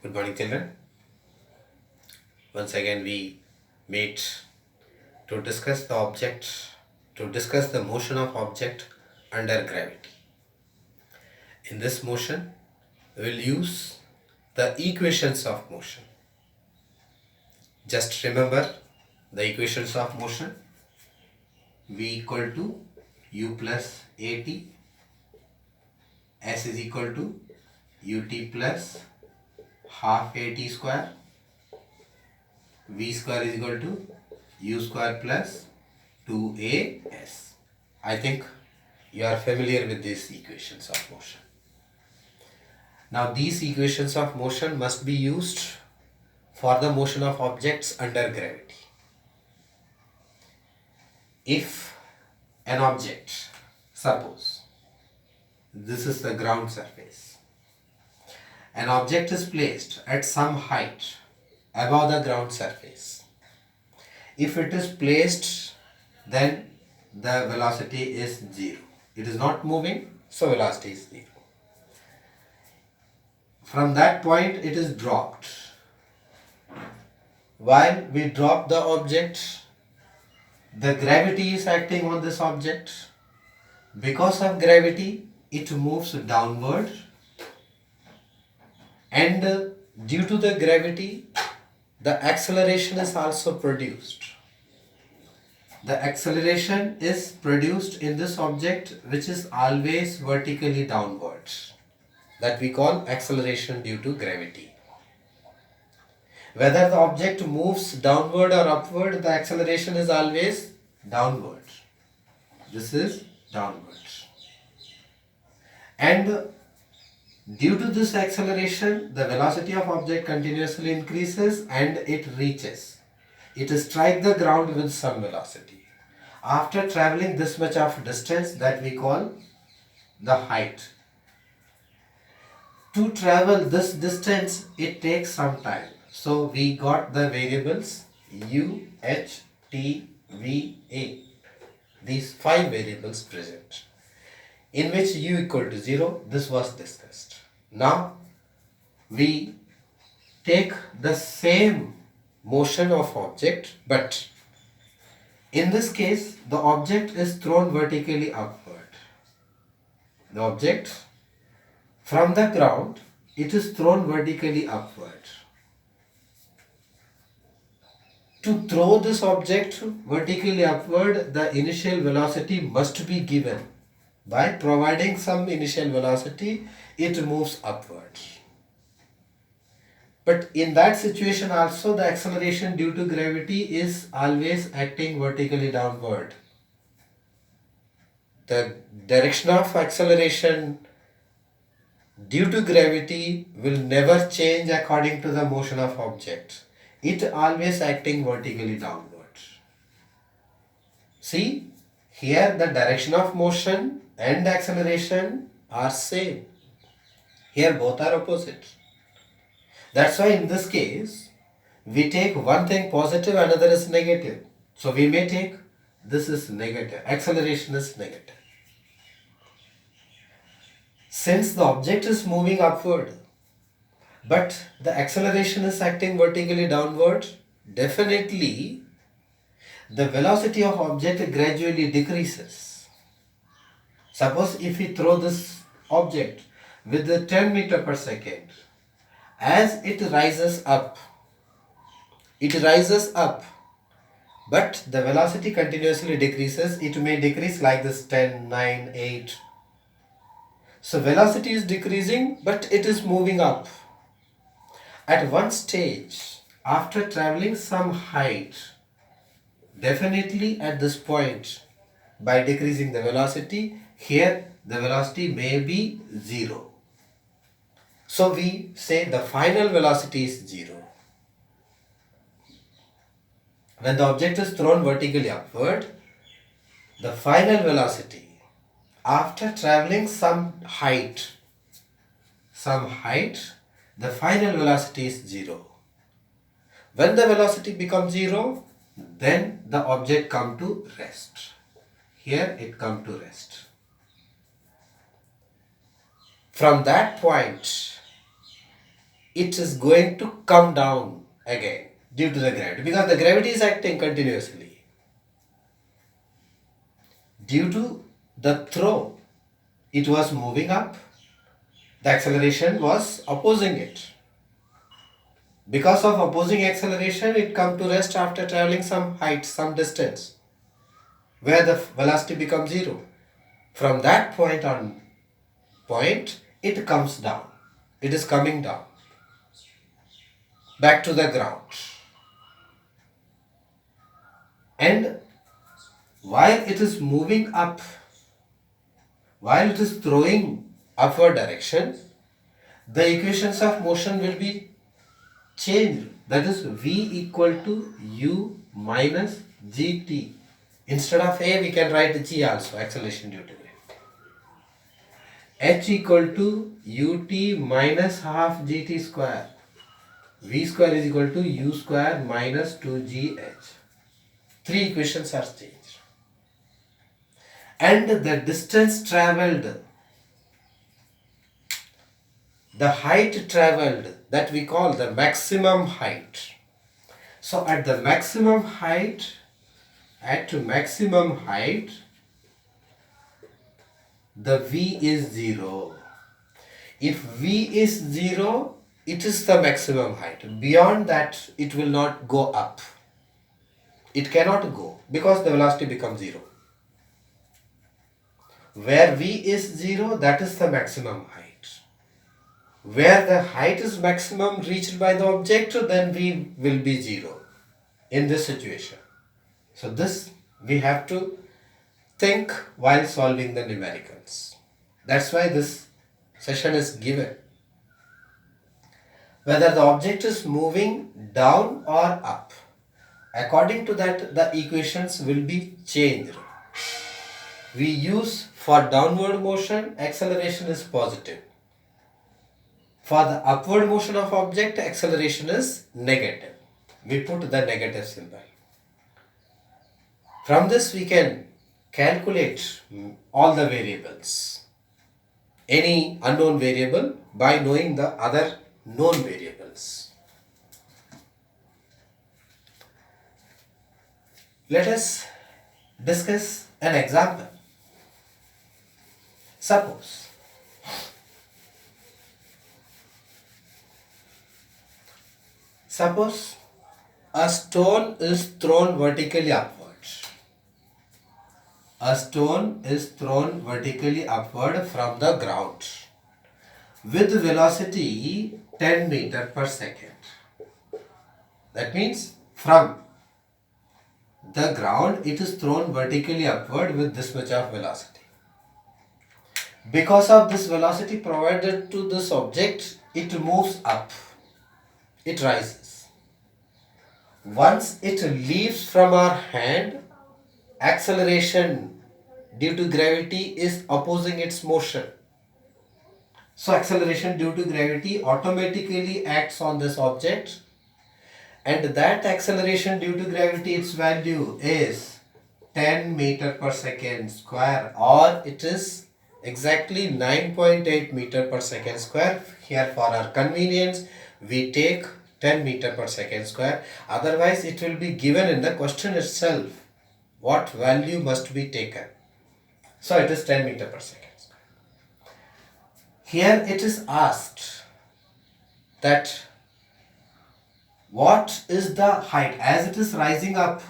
Good morning, children. Once again, we meet to discuss the motion of object under gravity. In this motion, we will use the equations of motion. Just remember the equations of motion. V equal to u plus at, s is equal to ut plus half at square, v square is equal to u square plus 2as. I think you are familiar with these equations of motion. Now these equations of motion must be used for the motion of objects under gravity. If an object, suppose this is the ground surface, an object is placed at some height above the ground surface. If it is placed, then the velocity is 0. It is not moving, so velocity is 0. From that point it is dropped. While we drop the object, the gravity is acting on this object. Because of gravity, it moves downward, and due to the gravity, the acceleration is also produced. The acceleration is produced in this object, which is always vertically downwards. That we call acceleration due to gravity. Whether the object moves downward or upward, the acceleration is always downward. This is downward. And due to this acceleration, the velocity of object continuously increases and it reaches. It strikes the ground with some velocity. After traveling this much of distance, that we call the height. To travel this distance, it takes some time. So we got the variables u, h, t, v, a. These 5 variables present, in which u equal to 0, this was discussed. Now we take the same motion of object, but in this case the object is thrown vertically upward. The object from the ground, it is thrown vertically upward. To throw this object vertically upward, the initial velocity must be given. By providing some initial velocity, it moves upward. But in that situation also, the acceleration due to gravity is always acting vertically downward. The direction of acceleration due to gravity will never change according to the motion of object. It always acting vertically downward. See, here the direction of motion and acceleration are same. Here both are opposite. That's why in this case, we take one thing positive, another is negative. So we may take this is negative, acceleration is negative. Since the object is moving upward, but the acceleration is acting vertically downward, definitely the velocity of object gradually decreases. Suppose if we throw this object with the 10 meter per second, as it rises up, but the velocity continuously decreases. It may decrease like this 10, 9, 8. So velocity is decreasing, but it is moving up. At one stage, after traveling some height, definitely at this point, by decreasing the velocity, here the velocity may be 0. So we say the final velocity is 0. When the object is thrown vertically upward, the final velocity after traveling some height, the final velocity is 0. When the velocity becomes 0, then the object come to rest. Here it come to rest. From that point, it is going to come down again due to the gravity, because the gravity is acting continuously. Due to the throw, it was moving up, the acceleration was opposing it. Because of opposing acceleration, it come to rest after traveling some height, some distance, where the velocity becomes zero. From that point, it comes down. It is coming down back to the ground. And while it is moving up, while it is throwing upward direction, the equations of motion will be changed. That is V equal to U minus GT. Instead of A, we can write G also, acceleration due to gravity. H equal to ut minus half gt square. V square is equal to u square minus 2gh. Three equations are changed. And the distance travelled, the height travelled, that we call the maximum height. So at the maximum height, the V is 0. If V is 0, it is the maximum height. Beyond that, it will not go up. It cannot go because the velocity becomes 0. Where V is 0, that is the maximum height. Where the height is maximum reached by the object, then V will be 0 in this situation. So this we have to think while solving the numericals. That's why this session is given. Whether the object is moving down or up, according to that the equations will be changed. We use for downward motion, acceleration is positive. For the upward motion of object, acceleration is negative. We put the negative symbol. From this we can calculate all the variables, any unknown variable, by knowing the other known variables. Let us discuss an example. Suppose a stone is thrown vertically upwards. A stone is thrown vertically upward from the ground with velocity 10 meter per second. That means from the ground it is thrown vertically upward with this much of velocity. Because of this velocity provided to this object, it moves up, it rises. Once it leaves from our hand, acceleration due to gravity is opposing its motion. So acceleration due to gravity automatically acts on this object, and that acceleration due to gravity, its value is 10 meter per second square, or it is exactly 9.8 meter per second square. Here for our convenience we take 10 meter per second square. Otherwise it will be given in the question itself what value must be taken. So it is 10 meter per second square. Here it is asked that what is the height as it is rising up,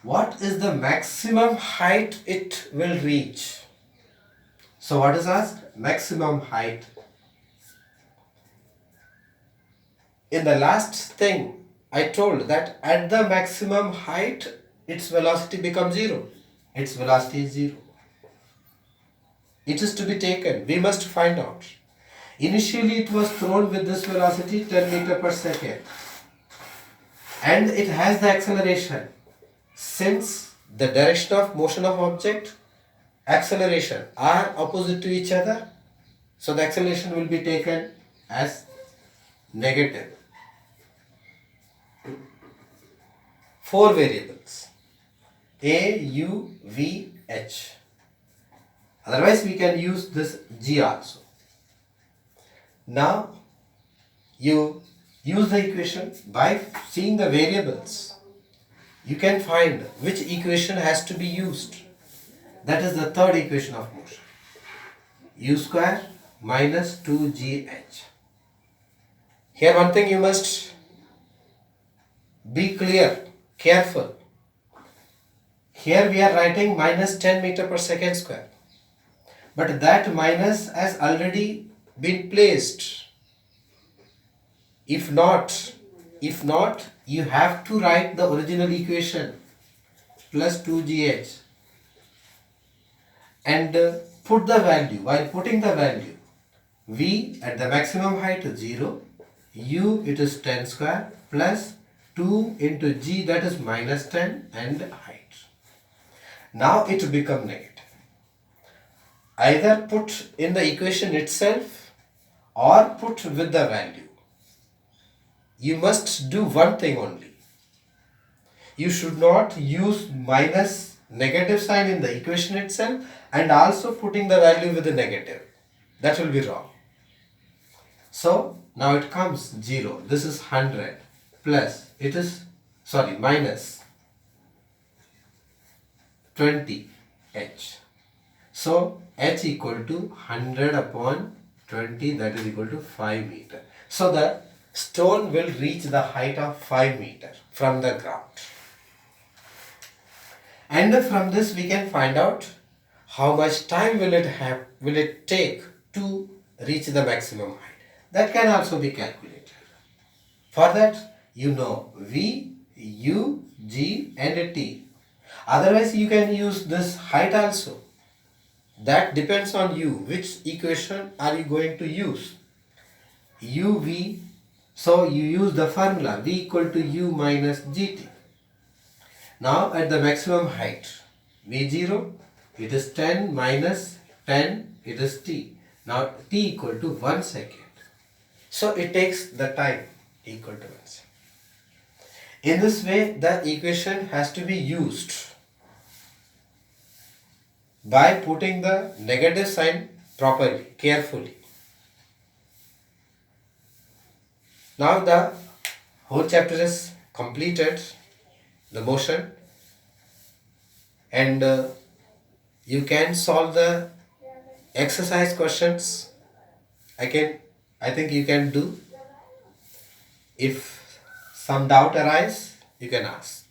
what is the maximum height it will reach. So what is asked? Maximum height. In the last thing I told that at the maximum height its velocity becomes 0. Its velocity is 0. It is to be taken. We must find out. Initially it was thrown with this velocity 10 meter per second and it has the acceleration. Since the direction of motion of object, acceleration are opposite to each other, so the acceleration will be taken as negative. 4 variables A, U, V, H. Otherwise we can use this G also. Now you use the equation by seeing the variables. You can find which equation has to be used. That is the third equation of motion. U square minus 2gh. Here one thing you must be clear, careful. Here we are writing minus 10 meter per second square. But that minus has already been placed. If not, you have to write the original equation plus 2gh and put the value. While putting the value, v at the maximum height is 0, u it is 10 square plus 2 into g, that is minus 10, and height. Now it will become negative. Either put in the equation itself or put with the value. You must do one thing only. You should not use minus negative sign in the equation itself and also putting the value with the negative. That will be wrong. So now it comes 0. This is 100 plus minus 20h. So h equal to 100 upon 20, that is equal to 5 meter. So the stone will reach the height of 5 meter from the ground. And from this we can find out how much time will it take to reach the maximum height. That can also be calculated. For that you know V, U, G and T. Otherwise you can use this height also. That depends on you. Which equation are you going to use? U, V. So you use the formula V equal to U minus GT. Now at the maximum height, V0, it is 10 minus 10, it is T. Now T equal to 1 second. So it takes the time equal to 1 second. In this way, the equation has to be used by putting the negative sign properly, carefully. Now the whole chapter is completed, the motion, and you can solve the exercise questions. I think you can do. If some doubt arise, you can ask.